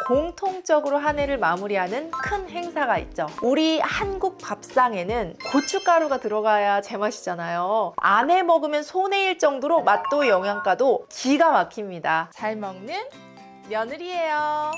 공통적으로 한 해를 마무리하는 큰 행사가 있죠. 우리 한국 밥상에는 고춧가루가 들어가야 제맛이잖아요. 안 해 먹으면 손해일 정도로 맛도 영양가도 기가 막힙니다. 잘 먹는 며느리예요.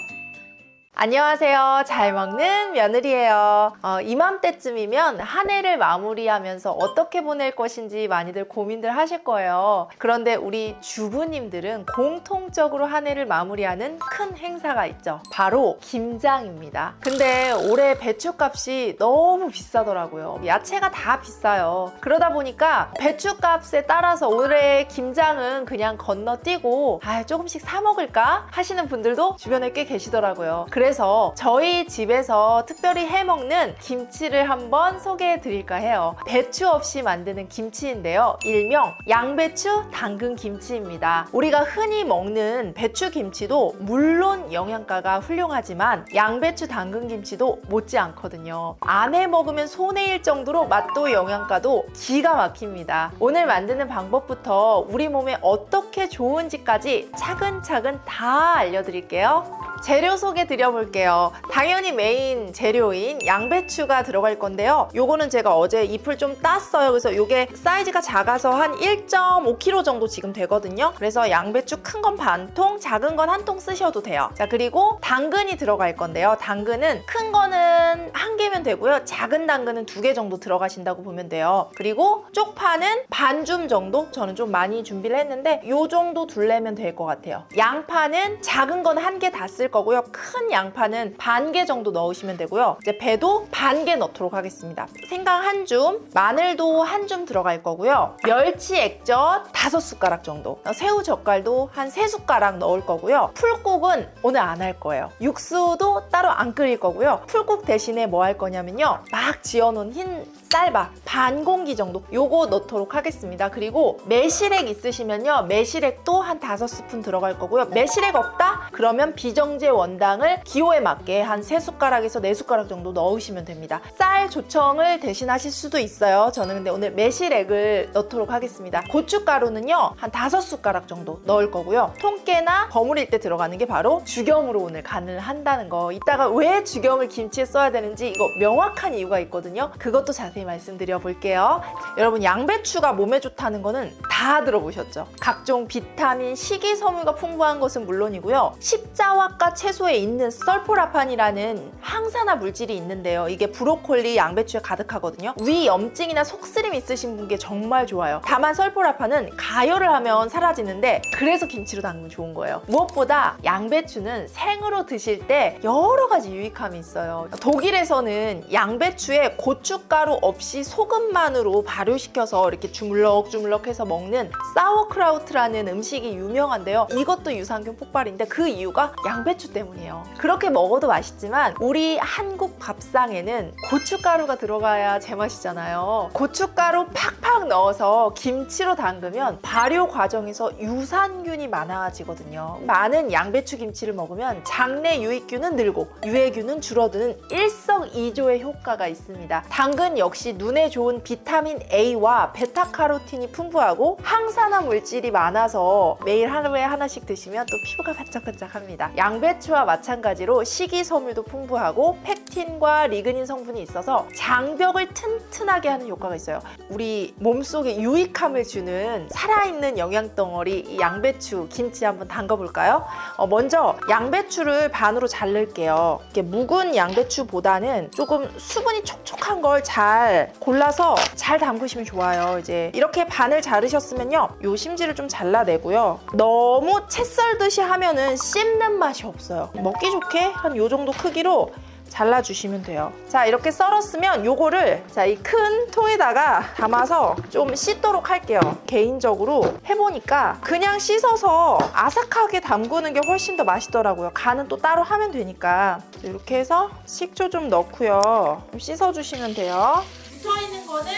안녕하세요. 잘 먹는 며느리예요. 이맘때쯤이면 한 해를 마무리하면서 어떻게 보낼 것인지 많이들 고민들 하실 거예요. 그런데 우리 주부님들은 공통적으로 한 해를 마무리하는 큰 행사가 있죠. 바로 김장입니다. 근데 올해 배추값이 너무 비싸더라고요. 야채가 다 비싸요. 그러다 보니까 배추값에 따라서 올해 김장은 그냥 건너뛰고 조금씩 사 먹을까 하시는 분들도 주변에 꽤 계시더라고요. 그래서 저희 집에서 특별히 해먹는 김치를 한번 소개해 드릴까 해요. 배추 없이 만드는 김치인데요. 일명 양배추 당근 김치입니다. 우리가 흔히 먹는 배추 김치도 물론 영양가가 훌륭하지만 양배추 당근 김치도 못지 않거든요. 안 해 먹으면 손해일 정도로 맛도 영양가도 기가 막힙니다. 오늘 만드는 방법부터 우리 몸에 어떻게 좋은지까지 차근차근 다 알려드릴게요. 재료 소개 드려볼게요. 당연히 메인 재료인 양배추가 들어갈 건데요. 요거는 제가 어제 잎을 좀 땄어요. 그래서 요게 사이즈가 작아서 한 1.5kg 정도 지금 되거든요. 그래서 양배추 큰 건 반 통, 작은 건 한 통 쓰셔도 돼요. 자, 그리고 당근이 들어갈 건데요. 당근은 큰 거는 한 개면 되고요. 작은 당근은 2개 정도 들어가신다고 보면 돼요. 그리고 쪽파는 반줌 정도? 저는 좀 많이 준비를 했는데 요 정도 둘래면 될 것 같아요. 양파는 작은 건 1개 다 쓸 거고요. 큰 양파는 반 개 정도 넣으시면 되고요. 이제 배도 반 개 넣도록 하겠습니다. 생강 1줌, 마늘도 1줌 들어갈 거고요. 멸치 액젓 5숟가락 정도, 새우 젓갈도 한 3숟가락 넣을 거고요. 풀국은 오늘 안 할 거예요. 육수도 따로 안 끓일 거고요. 풀국 대신에 뭐 할 거냐면요, 막 지어놓은 흰 쌀밥 반 공기 정도 요거 넣도록 하겠습니다. 그리고 매실액 있으시면요, 매실액도 한 5스푼 들어갈 거고요. 매실액 없다? 그러면 비정제 원당을 기호에 맞게 한 3숟가락에서 4숟가락 정도 넣으시면 됩니다. 쌀 조청을 대신하실 수도 있어요. 저는 근데 오늘 매실액을 넣도록 하겠습니다. 고춧가루는요 한 5숟가락 정도 넣을 거고요. 통깨나 버무릴 때 들어가는 게 바로 죽염으로 오늘 간을 한다는 거. 이따가 왜 죽염을 김치에 써야 되는지 이거 명확한 이유가 있거든요. 그것도 자세히 말씀드려 볼게요. 여러분, 양배추가 몸에 좋다는 거는 다 들어보셨죠? 각종 비타민, 식이섬유가 풍부한 것은 물론이고요. 십자화과 채소에 있는 설포라판이라는 항산화 물질이 있는데요. 이게 브로콜리, 양배추에 가득하거든요. 위 염증이나 속쓰림 있으신 분께 정말 좋아요. 다만 설포라판은 가열을 하면 사라지는데 그래서 김치로 담그면 좋은 거예요. 무엇보다 양배추는 생으로 드실 때 여러 가지 유익함이 있어요. 독일에서는 양배추에 고춧가루 없이 소금만으로 발효시켜서 이렇게 주물럭주물럭 해서 먹는 사워크라우트라는 음식이 유명한데요. 이것도 유산균 폭발인데 그 이유가 양배추 때문이에요. 그렇게 먹어도 맛있지만 우리 한국 밥상에는 고춧가루가 들어가야 제맛이잖아요. 고춧가루 팍팍 넣어서 김치로 담그면 발효 과정에서 유산균이 많아지거든요. 많은 양배추 김치를 먹으면 장내 유익균은 늘고 유해균은 줄어드는 일석이조의 효과가 있습니다. 당근 역시 눈에 좋은 비타민 A와 베타카로틴이 풍부하고 항산화 물질이 많아서 매일 하루에 하나씩 드시면 또 피부가 반짝반짝합니다. 양배추와 마찬가지로 식이섬유도 풍부하고 펙틴과 리그닌 성분이 있어서 장벽을 튼튼하게 하는 효과가 있어요. 우리 몸속에 유익함을 주는 살아있는 영양덩어리 이 양배추 김치 한번 담가볼까요? 먼저 양배추를 반으로 자를게요. 이렇게 묵은 양배추보다는 조금 수분이 촉촉한 걸 잘 골라서 잘 담그시면 좋아요. 이제 이렇게 반을 자르셨으면요, 요 심지를 좀 잘라내고요. 너무 채 썰듯이 하면은 씹는 맛이 없어요. 먹기 좋게 한 요 정도 크기로 잘라주시면 돼요. 자, 이렇게 썰었으면 요거를 이 큰 통에다가 담아서 좀 씻도록 할게요. 개인적으로 해보니까 그냥 씻어서 아삭하게 담그는 게 훨씬 더 맛있더라고요. 간은 또 따로 하면 되니까. 이렇게 해서 식초 좀 넣고요, 좀 씻어주시면 돼요. 붙어있는 거는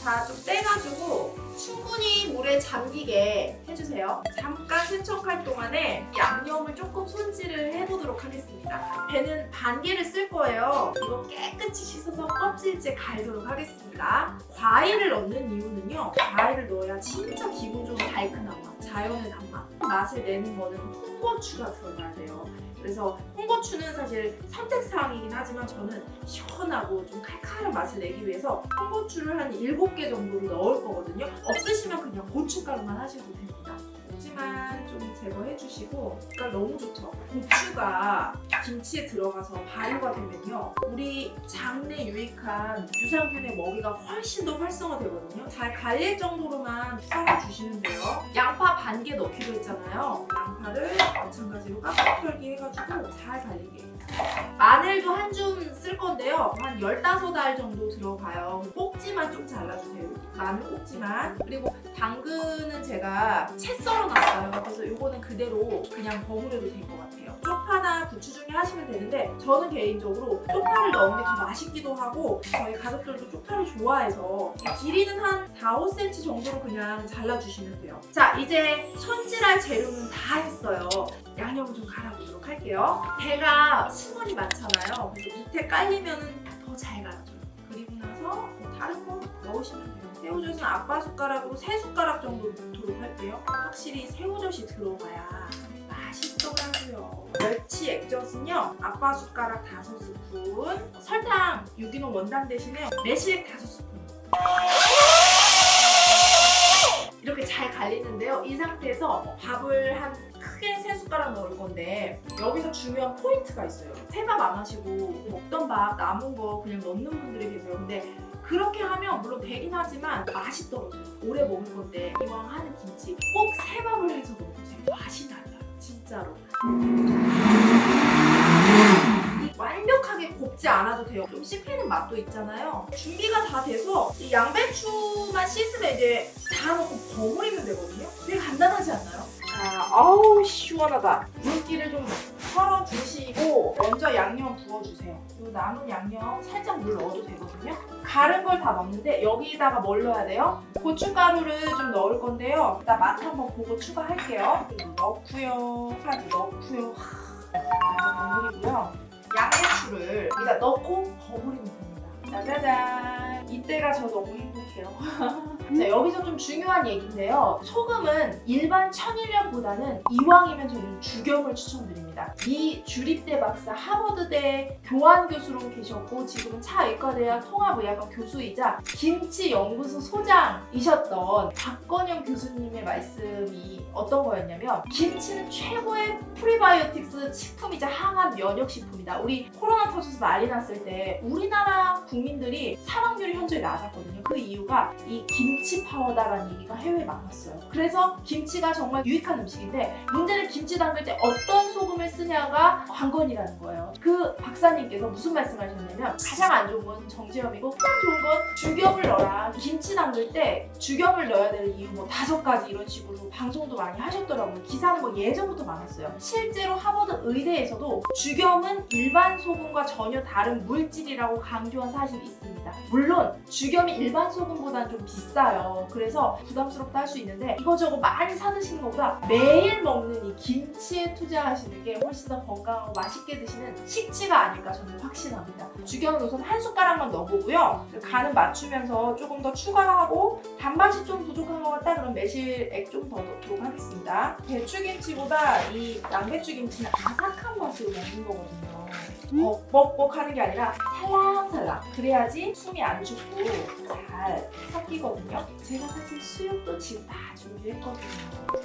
다 좀 떼가지고 충분히 물에 잠기게 해주세요. 잠깐 세척할 동안에 양념을 조금 손질을 해보도록 하겠습니다. 배는 반 개를 쓸 거예요. 이거 깨끗이 씻어서 껍질째 갈도록 하겠습니다. 과일을 넣는 이유는요, 과일을 넣어야 진짜 기본적으로 달큰한 맛, 자연의 단맛, 맛을 내는 거는 홍고추가 들어가야 돼요. 그래서 홍고추는 사실 선택사항이긴 하지만 저는 시원하고 좀 칼칼한 맛을 내기 위해서 홍고추를 한 7개 정도를 넣을 거거든요. 없으시면 그냥 고춧가루만 하셔도 됩니다. 하지만 좀 제거해 주시고, 그러니까 너무 좋죠. 고추가 김치에 들어가서 발효가 되면요, 우리 장내 유익한 유산균의 먹이가 훨씬 더 활성화되거든요. 잘 갈릴 정도로만 썰어 주시면 돼요. 양파 반 개 넣기로 했잖아요. 양파를 마찬가지로 깍둑 썰기 해가지고 잘 갈리게. 마늘도 한 줌 쓸 건데요, 한 15알 정도 들어가요. 꼭지만 좀 잘라주세요. 마늘 꼭지만. 그리고 당근은 제가 채 썰어놨어요. 그래서 이거는 그대로 그냥 버무려도 될 것 같아요. 쪽파나 부추 중에 하시면 되는데, 저는 개인적으로 쪽파를 넣은 게 더 맛있기도 하고, 저희 가족들도 쪽파를 좋아해서 길이는 한 4-5cm 정도로 그냥 잘라주시면 돼요. 자, 이제 손질할 재료는 다 했어요. 양념을 좀 갈아보도록 할게요. 배가 승원이 많잖아요. 그래서 밑에 깔리면 더 잘 갈아줘요. 그리고 나서 다른 거 넣으시면 돼요. 새우젓은 아빠 숟가락으로 3숟가락 정도 넣도록 할게요. 확실히 새우젓이 들어가야 맛있더라고요. 멸치 액젓은요, 아빠 숟가락 5스푼, 설탕 유기농 원당 대신에 매실액 5스푼. 이렇게 잘 갈리는데요. 이 상태에서 밥을 한 크게 3숟가락 넣을 건데, 여기서 중요한 포인트가 있어요. 새밥 안 하시고 먹던 밥 남은 거 그냥 넣는 분들이 계세요. 근데 그렇게 하면 물론 되긴 하지만 맛이 떨어져요. 오래 먹을 건데 이왕 하는 김치 꼭 새밥을 해서 먹으세요. 맛이 달라요. 진짜로. 완벽하게 곱지 않아도 돼요. 좀 씹히는 맛도 있잖아요. 준비가 다 돼서 이 양배추만 씻으면 이제 다 넣고 버무리면 되거든요. 되게 간단하지 않나요? 자, 아우 시원하다. 물기를 좀 털어주시고 먼저 양념 부어주세요. 이 남은 양념 살짝 물 넣어도 되거든요. 갈은 걸 다 넣는데 여기다가 뭘 넣어야 돼요? 고춧가루를 좀 넣을 건데요. 일단 맛 한번 보고 추가할게요. 넣고요. 카드 넣고요. 버무리고요. 양배추를 여기다 넣고 버무리면 됩니다. 짜자잔. 이때가 저 너무 행복해요. 자, 여기서 좀 중요한 얘기인데요. 소금은 일반 천일염보다는 이왕이면 저는 죽염을 추천드립니다. 이 주립대 박사 하버드대 교환 교수로 계셨고, 지금은 차의과대학 통합의학과 교수이자 김치 연구소 소장이셨던 박건영 교수님의 말씀이 어떤 거였냐면, 김치는 최고의 프리바이오틱스 식품이자 항암 면역식품이다. 우리 코로나 터져서 난리 났을 때 우리나라 국민들이 사망률이 현저히 낮았거든요. 그 이유가 이 김치 파우더라는 얘기가 해외에 많았어요. 그래서 김치가 정말 유익한 음식인데, 문제는 김치 담글 때 어떤 소금을 쓰냐가 관건이라는 거예요. 그 박사님께서 무슨 말씀하셨냐면, 가장 안 좋은 건 정제염이고 가장 좋은 건 죽염을 넣어라. 김치 담글 때 죽염을 넣어야 될 이유 뭐 5가지 이런 식으로 방송도 많이 하셨더라고요. 기사는 뭐 예전부터 많았어요. 실제로 하버드 의대에서도 죽염은 일반 소금과 전혀 다른 물질이라고 강조한 사실이 있습니다. 물론 죽염이 일반 소금보다는 좀 비싸요. 그래서 부담스럽다 할 수 있는데, 이거저거 많이 사 드시는 것보다 매일 먹는 이 김치에 투자하시는 게 훨씬 더 건강하고 맛있게 드시는 식치가 아닐까 저는 확신합니다. 죽염은 우선 한 숟가락만 넣어보고요. 간은 맞추면서 조금 더 추가하고, 단맛이 좀 부족한 것 같다 그럼 매실액 좀 더 넣도록 하겠습니다. 배추김치보다 이 양배추김치는 아삭한 맛으로 먹는 거거든요. 뻑뻑 하는 게 아니라 살랑살랑, 그래야지 숨이 안 죽고 잘 섞이거든요. 제가 사실 수육도 지금 다 준비했거든요.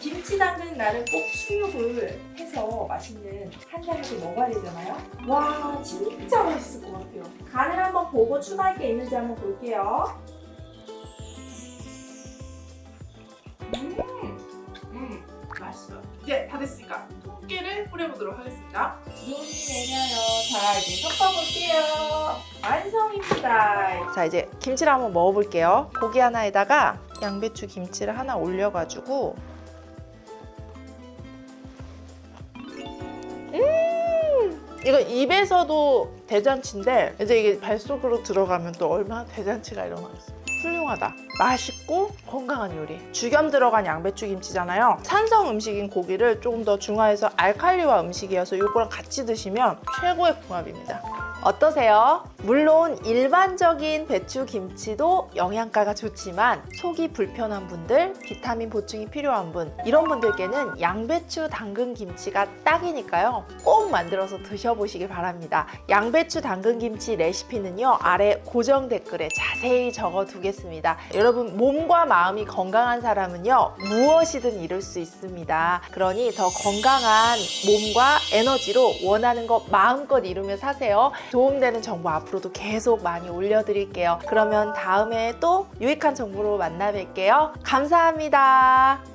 김치 담그는 날은 꼭 수육을 해서 맛있는 한 잔을 먹어야 되잖아요. 와, 진짜 맛있을 것 같아요. 간을 한번 보고 추가할 게 있는지 한번 볼게요. 맛있어요. 이제 다 됐으니까 통깨를 뿌려보도록 하겠습니다. 눈이 내려요. 자, 이제 섞어볼게요. 완성입니다. 자, 이제 김치를 한번 먹어볼게요. 고기 하나에다가 양배추 김치를 하나 올려가지고, 이거 입에서도 대잔치인데 이제 이게 뱃속으로 들어가면 또 얼마나 대잔치가 일어나겠어요. 훌륭하다. 맛있고 건강한 요리. 죽염 들어간 양배추 김치잖아요. 산성 음식인 고기를 조금 더 중화해서 알칼리화 음식이어서 이거랑 같이 드시면 최고의 궁합입니다. 어떠세요? 물론 일반적인 배추김치도 영양가가 좋지만 속이 불편한 분들, 비타민 보충이 필요한 분, 이런 분들께는 양배추 당근김치가 딱이니까요. 꼭 만들어서 드셔보시길 바랍니다. 양배추 당근김치 레시피는요, 아래 고정 댓글에 자세히 적어두겠습니다. 여러분, 몸과 마음이 건강한 사람은요, 무엇이든 이룰 수 있습니다. 그러니 더 건강한 몸과 에너지로 원하는 것 마음껏 이루며 사세요. 도움되는 정보 앞으로도 계속 많이 올려드릴게요. 그러면 다음에 또 유익한 정보로 만나 뵐게요. 감사합니다.